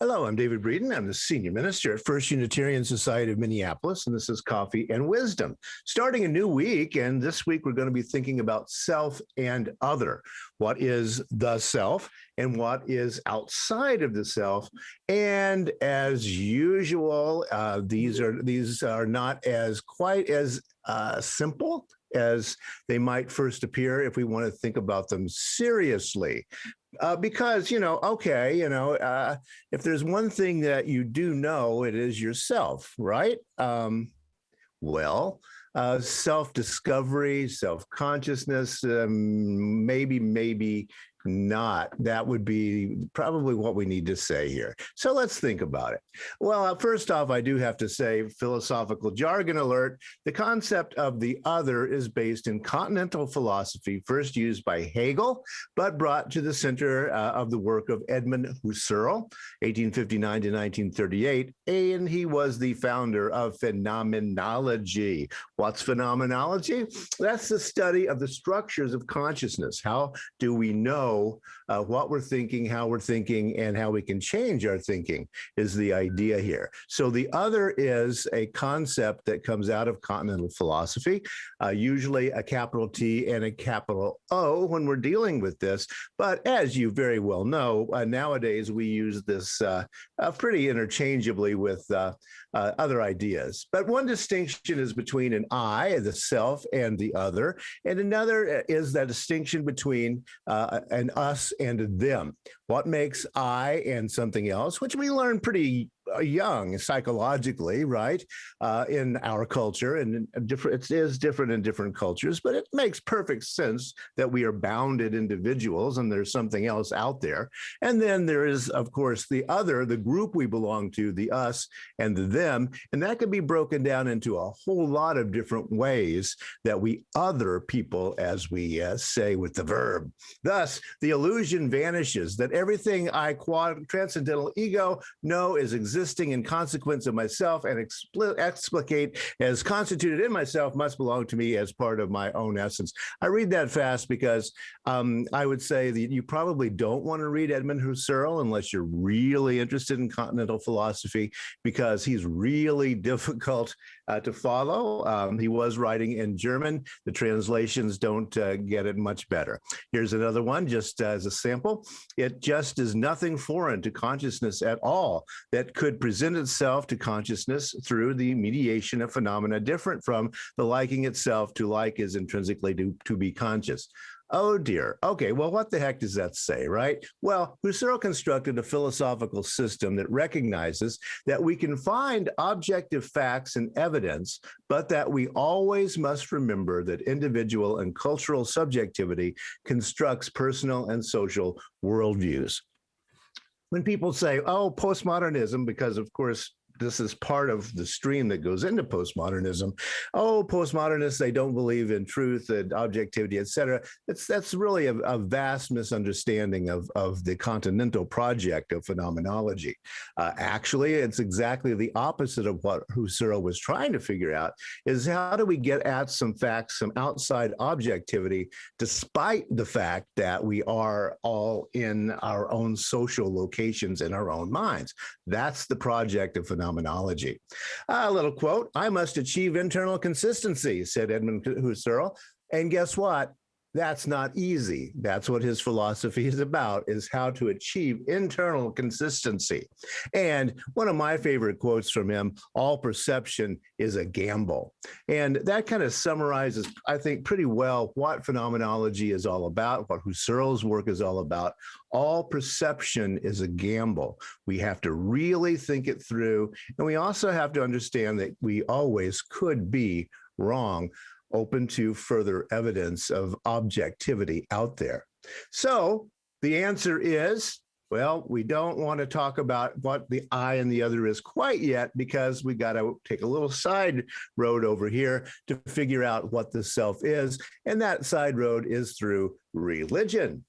Hello, I'm David Breeden. I'm the Senior Minister at First Unitarian Society of Minneapolis, and this is Coffee and Wisdom. Starting a new week, and this week we're going to be thinking about self and other. What is the self and what is outside of the self? And as usual, these are not as quite as simple as they might first appear if we want to think about them seriously. Because, if there's one thing that you do know, it is yourself, right? Self-discovery, self-consciousness, maybe not. That would be probably what we need to say here. So let's think about it. Well, first off, I do have to say, philosophical jargon alert, the concept of the other is based in continental philosophy, first used by Hegel, but brought to the center of the work of Edmund Husserl, 1859 to 1938, and he was the founder of phenomenology. What's phenomenology? That's the study of the structures of consciousness. How do we know what we're thinking, how we're thinking, and how we can change our thinking is the idea here. So the other is a concept that comes out of continental philosophy, usually a capital T and a capital O when we're dealing with this. But as you very well know, nowadays we use this pretty interchangeably with other ideas. But one distinction is between an I, the self, and the other. And another is that distinction between an us and them. What makes I and something else, which we learn pretty young psychologically, right, in our culture, and it is different in different cultures, but it makes perfect sense that we are bounded individuals and there's something else out there. And then there is, of course, the other, the group we belong to, the us and the them, and that can be broken down into a whole lot of different ways that we other people, as we say with the verb. Thus, the illusion vanishes that everything I, transcendental ego, know is existing in consequence of myself and explicate as constituted in myself must belong to me as part of my own essence. I read that fast because I would say that you probably don't want to read Edmund Husserl unless you're really interested in continental philosophy, because he's really difficult to follow. He was writing in German. The translations don't get it much better. Here's another one, just as a sample. It just is nothing foreign to consciousness at all that could present itself to consciousness through the mediation of phenomena different from the liking itself to like is intrinsically to be conscious. Oh dear. Okay, well, what the heck does that say, right? Well, Husserl constructed a philosophical system that recognizes that we can find objective facts and evidence, but that we always must remember that individual and cultural subjectivity constructs personal and social worldviews. When people say, oh, postmodernism, because of course, this is part of the stream that goes into postmodernism. Oh, postmodernists, they don't believe in truth and objectivity, et cetera. That's really a vast misunderstanding of the continental project of phenomenology. Actually, it's exactly the opposite of what Husserl was trying to figure out, is how do we get at some facts, some outside objectivity, despite the fact that we are all in our own social locations in our own minds. That's the project of phenomenology. A little quote, I must achieve internal consistency, said Edmund Husserl. And guess what? That's not easy. That's what his philosophy is about, is how to achieve internal consistency. And one of my favorite quotes from him, all perception is a gamble. And that kind of summarizes, I think, pretty well what phenomenology is all about, what Husserl's work is all about. All perception is a gamble. We have to really think it through. And we also have to understand that we always could be wrong, open to further evidence of objectivity out there. So the answer is, well, we don't want to talk about what the I and the other is quite yet, because we got to take a little side road over here to figure out what the self is. And that side road is through religion.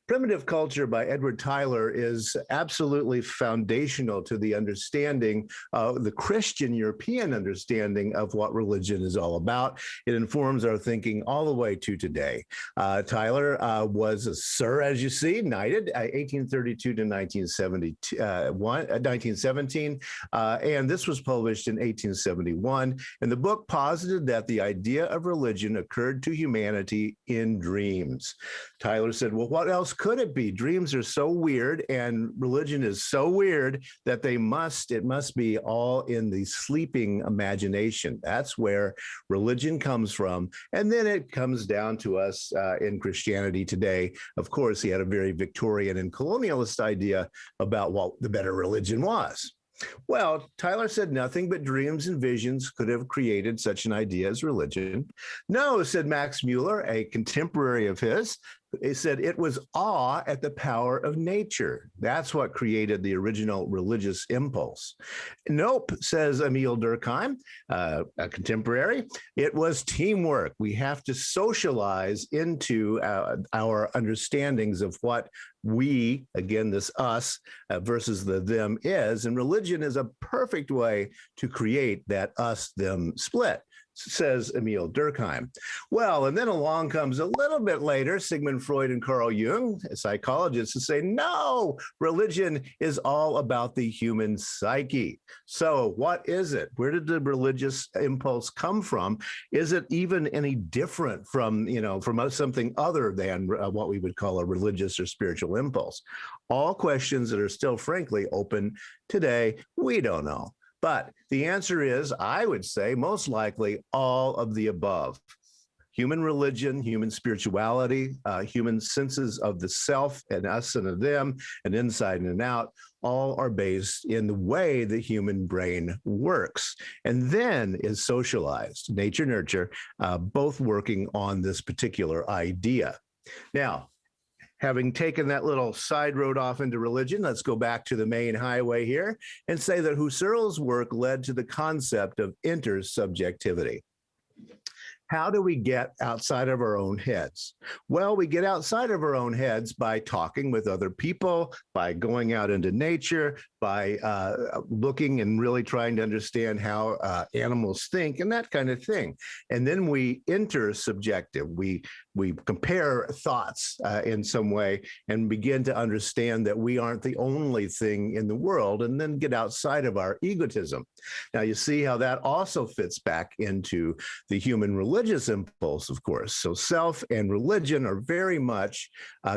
Primitive Culture by Edward Tyler is absolutely foundational to the understanding, the Christian European understanding of what religion is all about. It informs our thinking all the way to today. Tyler was a Sir, as you see, knighted 1832 to 1917, and this was published in 1871. And the book posited that the idea of religion occurred to humanity in dreams. Tyler said, well, what else could it be? Dreams are so weird and religion is so weird that it must be all in the sleeping imagination. That's where religion comes from. And then it comes down to us in Christianity today. Of course, he had a very Victorian and colonialist idea about what the better religion was. Well, Tyler said nothing but dreams and visions could have created such an idea as religion. No, said Max Muller, a contemporary of his. He said it was awe at the power of nature. That's what created the original religious impulse. Nope, says Emil Durkheim, a contemporary. It was teamwork. We have to socialize into our understandings of what we, again, this us versus the them is. And religion is a perfect way to create that us-them split, says Emil Durkheim. Well, and then along comes a little bit later, Sigmund Freud and Carl Jung, psychologists, who say, no, religion is all about the human psyche. So what is it? Where did the religious impulse come from? Is it even any different from, from something other than what we would call a religious or spiritual impulse? All questions that are still, frankly, open today. We don't know. But the answer is, I would say, most likely all of the above. Human religion, human spirituality, human senses of the self and us and of them, and inside and out, all are based in the way the human brain works, and then is socialized, nature, nurture, both working on this particular idea. Now, having taken that little side road off into religion, let's go back to the main highway here and say that Husserl's work led to the concept of intersubjectivity. How do we get outside of our own heads? Well, we get outside of our own heads by talking with other people, by going out into nature, by looking and really trying to understand how animals think and that kind of thing. And then we intersubjective. We compare thoughts in some way and begin to understand that we aren't the only thing in the world, and then get outside of our egotism. Now, you see how that also fits back into the human religious impulse, of course. So self and religion are very much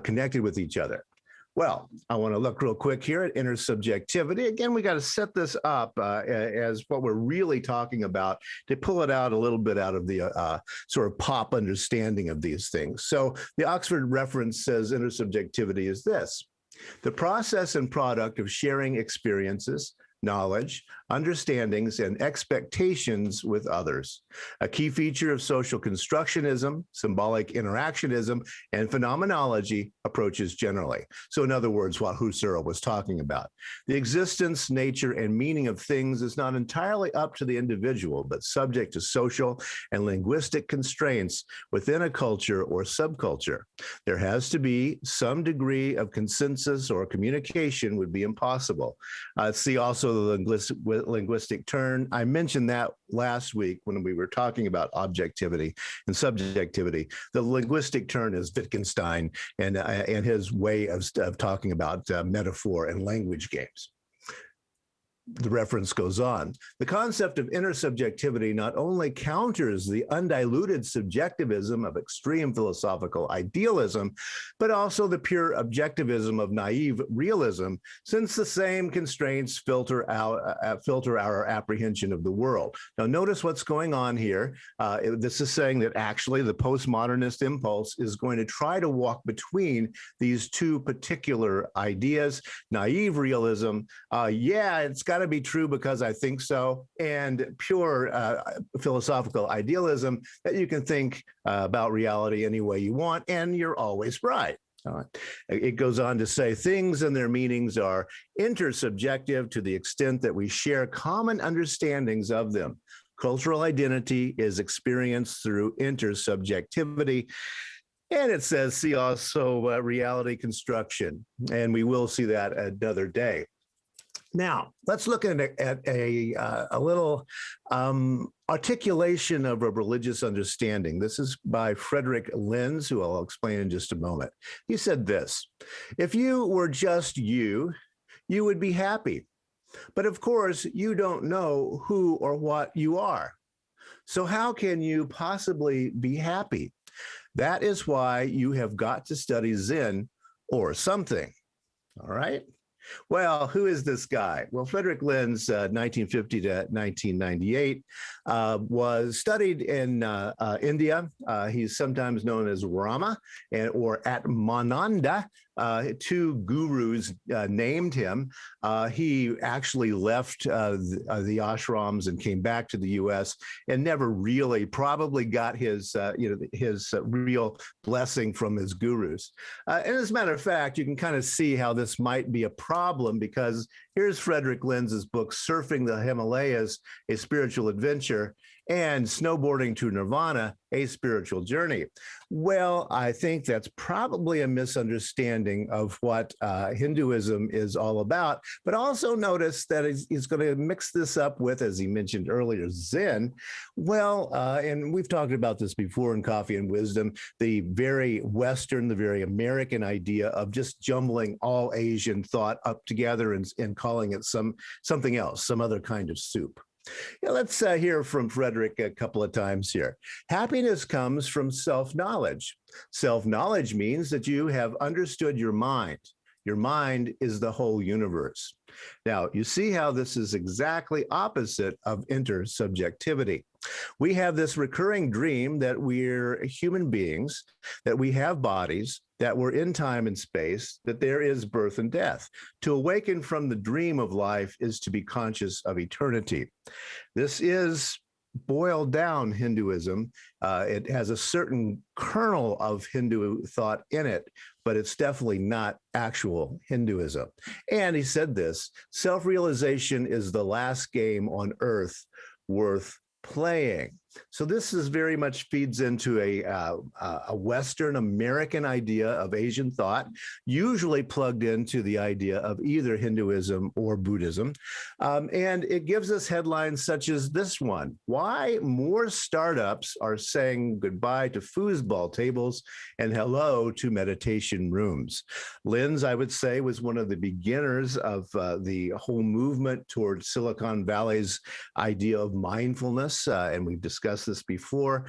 connected with each other. Well, I want to look real quick here at intersubjectivity. Again, we got to set this up as what we're really talking about to pull it out a little bit out of the sort of pop understanding of these things. So the Oxford reference says intersubjectivity is this: the process and product of sharing experiences, knowledge, understandings, and expectations with others. A key feature of social constructionism, symbolic interactionism, and phenomenology approaches generally. So in other words, what Husserl was talking about. The existence, nature, and meaning of things is not entirely up to the individual, but subject to social and linguistic constraints within a culture or subculture. There has to be some degree of consensus or communication would be impossible. See also the linguistic turn. I mentioned that last week when we were talking about objectivity and subjectivity. The linguistic turn is Wittgenstein and his way of talking about metaphor and language games. The reference goes on. The concept of intersubjectivity not only counters the undiluted subjectivism of extreme philosophical idealism, but also the pure objectivism of naive realism, since the same constraints filter our apprehension of the world. Now, notice what's going on here. This is saying that actually the postmodernist impulse is going to try to walk between these two particular ideas: naive realism, it's got to be true because I think so, and pure philosophical idealism, that you can think about reality any way you want and you're always right. It goes on to say things and their meanings are intersubjective to the extent that we share common understandings of them. Cultural identity is experienced through intersubjectivity. And it says, see also reality construction. And we will see that another day. Now, let's look at a little articulation of a religious understanding. This is by Frederick Lenz, who I'll explain in just a moment. He said this: if you were just you would be happy. But of course, you don't know who or what you are. So how can you possibly be happy? That is why you have got to study Zen or something. All right. Well, who is this guy? Well, Frederick Lenz, 1950 to 1998, was studied in India. He's sometimes known as Rama or Atmananda. Two gurus named him. He actually left the ashrams and came back to the U.S. and never really probably got his real blessing from his gurus. And as a matter of fact, you can kind of see how this might be a problem, because here's Frederick Lenz's book, Surfing the Himalayas, A Spiritual Adventure, and Snowboarding to Nirvana, A Spiritual Journey. Well, I think that's probably a misunderstanding of what Hinduism is all about. But also notice that he's going to mix this up with, as he mentioned earlier, Zen. Well, and we've talked about this before in Coffee and Wisdom, the very Western, the very American idea of just jumbling all Asian thought up together and calling it something else, some other kind of soup. Yeah, let's hear from Frederick a couple of times here. Happiness comes from self-knowledge. Self-knowledge means that you have understood your mind. Your mind is the whole universe. Now, you see how this is exactly opposite of intersubjectivity. We have this recurring dream that we're human beings, that we have bodies, that we're in time and space, that there is birth and death. To awaken from the dream of life is to be conscious of eternity. This is boiled down Hinduism. It has a certain kernel of Hindu thought in it, but it's definitely not actual Hinduism. And he said this: self-realization is the last game on earth worth playing. So this is very much feeds into a Western American idea of Asian thought, usually plugged into the idea of either Hinduism or Buddhism. And it gives us headlines such as this one: why more startups are saying goodbye to foosball tables and hello to meditation rooms. Lenz, I would say, was one of the beginners of the whole movement towards Silicon Valley's idea of mindfulness, and we've discussed this before.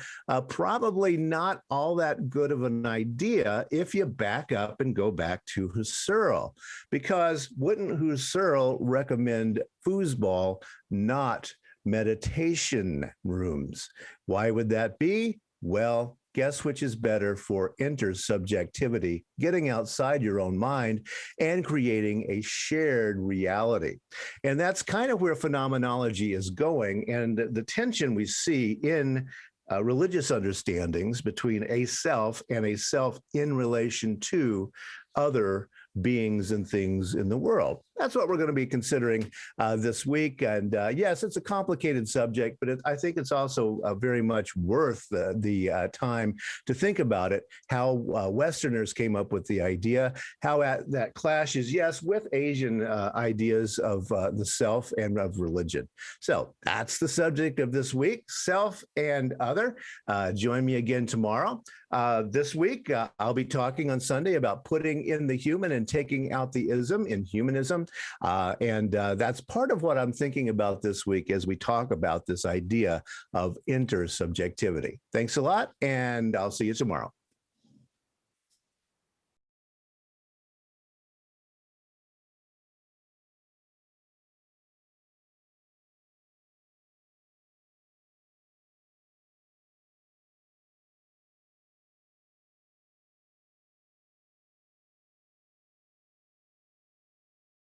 Probably not all that good of an idea if you back up and go back to Husserl, because wouldn't Husserl recommend foosball, not meditation rooms? Why would that be? Well, guess which is better for intersubjectivity, getting outside your own mind and creating a shared reality. And that's kind of where phenomenology is going. And the tension we see in religious understandings between a self and a self in relation to other beings and things in the world. That's what we're going to be considering this week. And yes, it's a complicated subject, but I think it's also very much worth the time to think about it, how Westerners came up with the idea, how that clashes, yes, with Asian ideas of the self and of religion. So that's the subject of this week, self and other. Join me again tomorrow. This week, I'll be talking on Sunday about putting in the human and taking out the ism in humanism. And that's part of what I'm thinking about this week as we talk about this idea of intersubjectivity. Thanks a lot, and I'll see you tomorrow.